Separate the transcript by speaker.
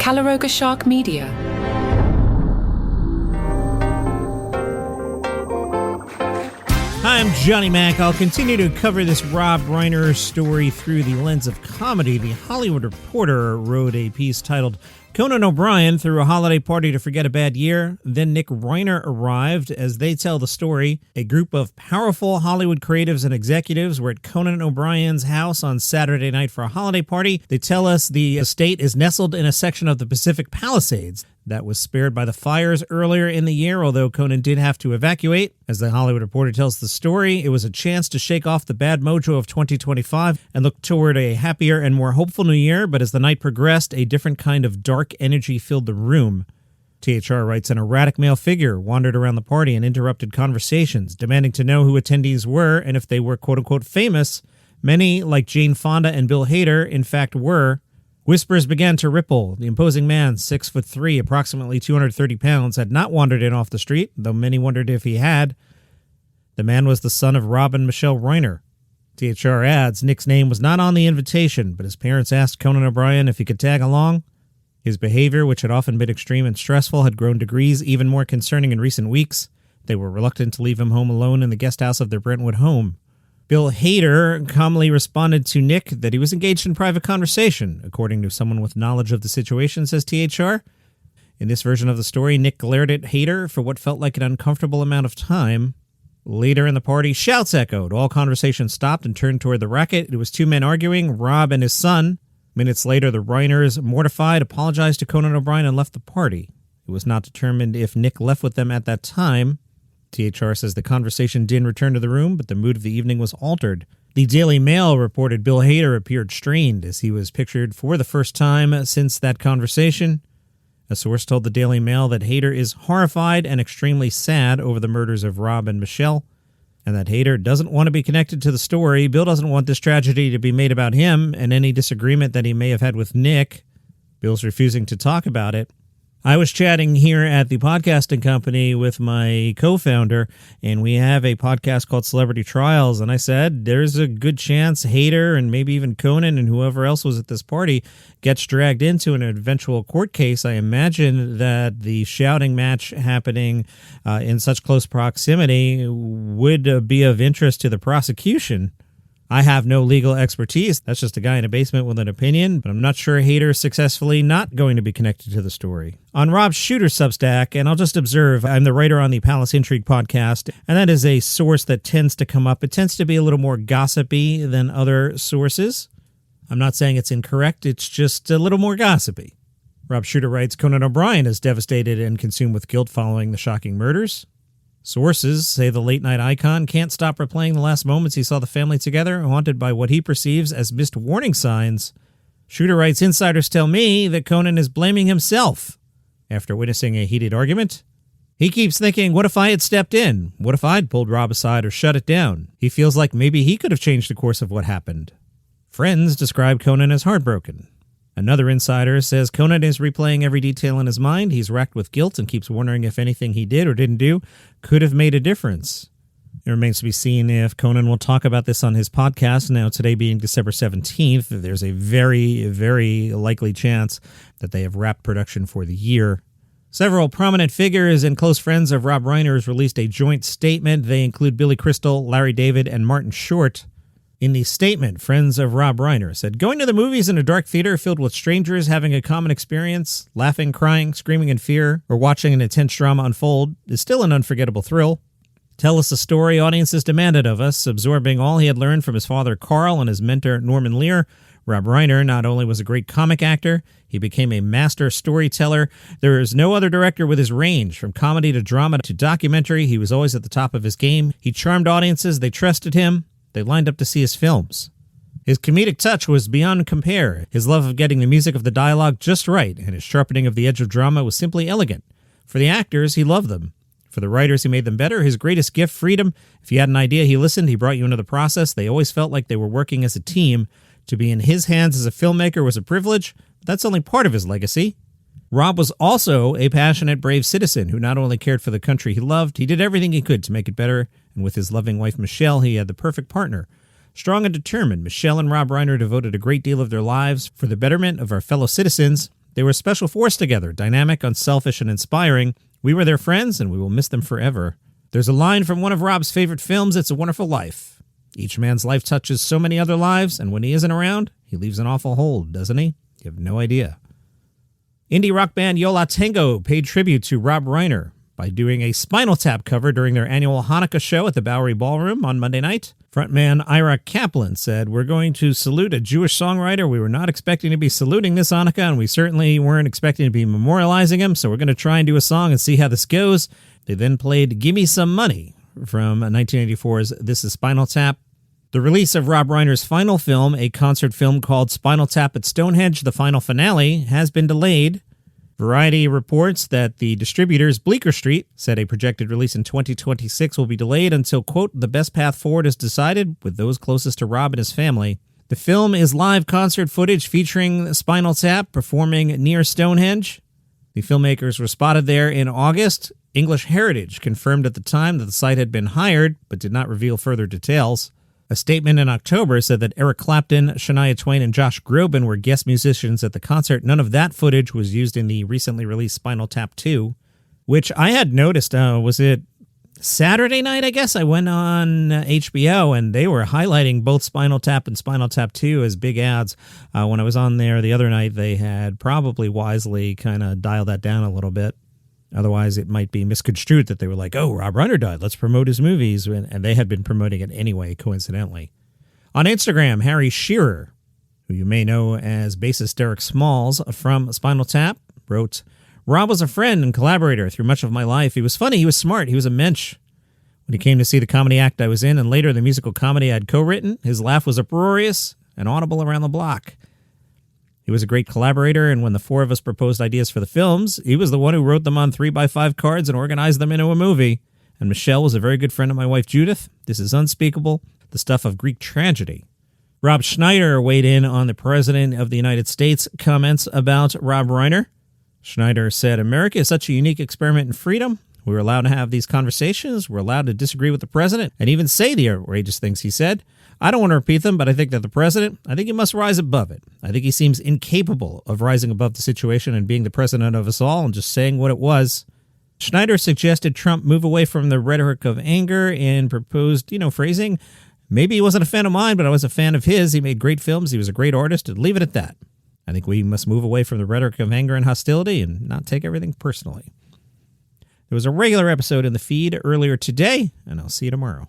Speaker 1: Calaroga Shark Media.
Speaker 2: Hi, I'm Johnny Mac. I'll continue to cover this Rob Reiner story through the lens of comedy. The Hollywood Reporter wrote a piece titled Conan O'Brien threw a holiday party to forget a bad year. Then Nick Reiner arrived. As they tell the story, a group of powerful Hollywood creatives and executives were at Conan O'Brien's house on Saturday night for a holiday party. They tell us the estate is nestled in a section of the Pacific Palisades that was spared by the fires earlier in the year, although Conan did have to evacuate. As the Hollywood Reporter tells the story, it was a chance to shake off the bad mojo of 2025 and look toward a happier and more hopeful new year, but as the night progressed, a different kind of dark energy filled the room. THR writes, an erratic male figure wandered around the party and interrupted conversations, demanding to know who attendees were and if they were quote-unquote famous. Many, like Jane Fonda and Bill Hader, in fact were. Whispers began to ripple. The imposing man, 6'3", approximately 230 pounds, had not wandered in off the street, though many wondered if he had. The man was the son of Rob and Michelle Reiner. THR adds, Nick's name was not on the invitation, but his parents asked Conan O'Brien if he could tag along. His behavior, which had often been extreme and stressful, had grown degrees even more concerning in recent weeks. They were reluctant to leave him home alone in the guest house of their Brentwood home. Bill Hader calmly responded to Nick that he was engaged in private conversation, according to someone with knowledge of the situation, says THR. In this version of the story, Nick glared at Hader for what felt like an uncomfortable amount of time. Later in the party, shouts echoed. All conversation stopped and turned toward the racket. It was two men arguing, Rob and his son. Minutes later, the Reiners, mortified, apologized to Conan O'Brien and left the party. It was not determined if Nick left with them at that time. THR says the conversation didn't return to the room, but the mood of the evening was altered. The Daily Mail reported Bill Hader appeared strained as he was pictured for the first time since that conversation. A source told the Daily Mail that Hader is horrified and extremely sad over the murders of Rob and Michelle, and that Hader doesn't want to be connected to the story. Bill doesn't want this tragedy to be made about him and any disagreement that he may have had with Nick. Bill's refusing to talk about it. I was chatting here at the podcasting company with my co-founder, and we have a podcast called Celebrity Trials, and I said there's a good chance Hader and maybe even Conan and whoever else was at this party gets dragged into an eventual court case. I imagine that the shouting match happening in such close proximity would be of interest to the prosecution. I have no legal expertise. That's just a guy in a basement with an opinion, but I'm not sure Hader's successfully not going to be connected to the story. On Rob Shooter's Substack, and I'll just observe, I'm the writer on the Palace Intrigue podcast, and that is a source that tends to come up. It tends to be a little more gossipy than other sources. I'm not saying it's incorrect, it's just a little more gossipy. Rob Shooter writes, Conan O'Brien is devastated and consumed with guilt following the shocking murders. Sources say the late-night icon can't stop replaying the last moments he saw the family together, haunted by what he perceives as missed warning signs. Shooter writes, insiders tell me that Conan is blaming himself after witnessing a heated argument. He keeps thinking, what if I had stepped in? What if I'd pulled Rob aside or shut it down? He feels like maybe he could have changed the course of what happened. Friends describe Conan as heartbroken. Another insider says Conan is replaying every detail in his mind. He's racked with guilt and keeps wondering if anything he did or didn't do could have made a difference. It remains to be seen if Conan will talk about this on his podcast. Now, today being December 17th, there's a very, very likely chance that they have wrapped production for the year. Several prominent figures and close friends of Rob Reiner's released a joint statement. They include Billy Crystal, Larry David, and Martin Short. In the statement, friends of Rob Reiner said, going to the movies in a dark theater filled with strangers having a common experience, laughing, crying, screaming in fear, or watching an intense drama unfold is still an unforgettable thrill. Tell us a story audiences demanded of us, absorbing all he had learned from his father Carl and his mentor Norman Lear. Rob Reiner not only was a great comic actor, he became a master storyteller. There is no other director with his range, from comedy to drama to documentary. He was always at the top of his game. He charmed audiences, they trusted him. They lined up to see his films. His comedic touch was beyond compare. His love of getting the music of the dialogue just right, and his sharpening of the edge of drama was simply elegant. For the actors, he loved them. For the writers, he made them better. His greatest gift, freedom. If you had an idea, he listened. He brought you into the process. They always felt like they were working as a team. To be in his hands as a filmmaker was a privilege, but that's only part of his legacy. Rob was also a passionate, brave citizen who not only cared for the country he loved, he did everything he could to make it better, and with his loving wife Michelle, he had the perfect partner. Strong and determined, Michelle and Rob Reiner devoted a great deal of their lives for the betterment of our fellow citizens. They were a special force together, dynamic, unselfish, and inspiring. We were their friends, and we will miss them forever. There's a line from one of Rob's favorite films, It's a Wonderful Life. Each man's life touches so many other lives, and when he isn't around, he leaves an awful hole, doesn't he? You have no idea. Indie rock band Yo La Tengo paid tribute to Rob Reiner by doing a Spinal Tap cover during their annual Hanukkah show at the Bowery Ballroom on Monday night. Frontman Ira Kaplan said, "We're going to salute a Jewish songwriter. We were not expecting to be saluting this Hanukkah, and we certainly weren't expecting to be memorializing him, so we're going to try and do a song and see how this goes." They then played Gimme Some Money from 1984's This Is Spinal Tap. The release of Rob Reiner's final film, a concert film called Spinal Tap at Stonehenge, the final finale, has been delayed. Variety reports that the distributors, Bleecker Street, said a projected release in 2026 will be delayed until, quote, the best path forward is decided with those closest to Rob and his family. The film is live concert footage featuring Spinal Tap performing near Stonehenge. The filmmakers were spotted there in August. English Heritage confirmed at the time that the site had been hired, but did not reveal further details. A statement in October said that Eric Clapton, Shania Twain, and Josh Groban were guest musicians at the concert. None of that footage was used in the recently released Spinal Tap 2, which I had noticed, was it Saturday night, I guess? I went on HBO, and they were highlighting both Spinal Tap and Spinal Tap 2 as big ads. When I was on there the other night, they had probably wisely kind of dialed that down a little bit. Otherwise, it might be misconstrued that they were like, oh, Rob Reiner died, let's promote his movies. And they had been promoting it anyway, coincidentally. On Instagram, Harry Shearer, who you may know as bassist Derek Smalls from Spinal Tap, wrote, "Rob was a friend and collaborator through much of my life. He was funny, he was smart, he was a mensch. When he came to see the comedy act I was in and later the musical comedy I'd co-written, his laugh was uproarious and audible around the block. He was a great collaborator, and when the four of us proposed ideas for the films, he was the one who wrote them on 3x5 cards and organized them into a movie. And Michelle was a very good friend of my wife Judith. This is unspeakable, the stuff of Greek tragedy." Rob Schneider weighed in on the President of the United States' comments about Rob Reiner. Schneider said, "America is such a unique experiment in freedom. We were allowed to have these conversations. We're allowed to disagree with the president and even say the outrageous things he said. I don't want to repeat them, but I think that the president, I think he must rise above it. I think he seems incapable of rising above the situation and being the president of us all and just saying what it was." Schneider suggested Trump move away from the rhetoric of anger and proposed, phrasing. "Maybe he wasn't a fan of mine, but I was a fan of his. He made great films. He was a great artist. And leave it at that. I think we must move away from the rhetoric of anger and hostility and not take everything personally." There was a regular episode in the feed earlier today, and I'll see you tomorrow.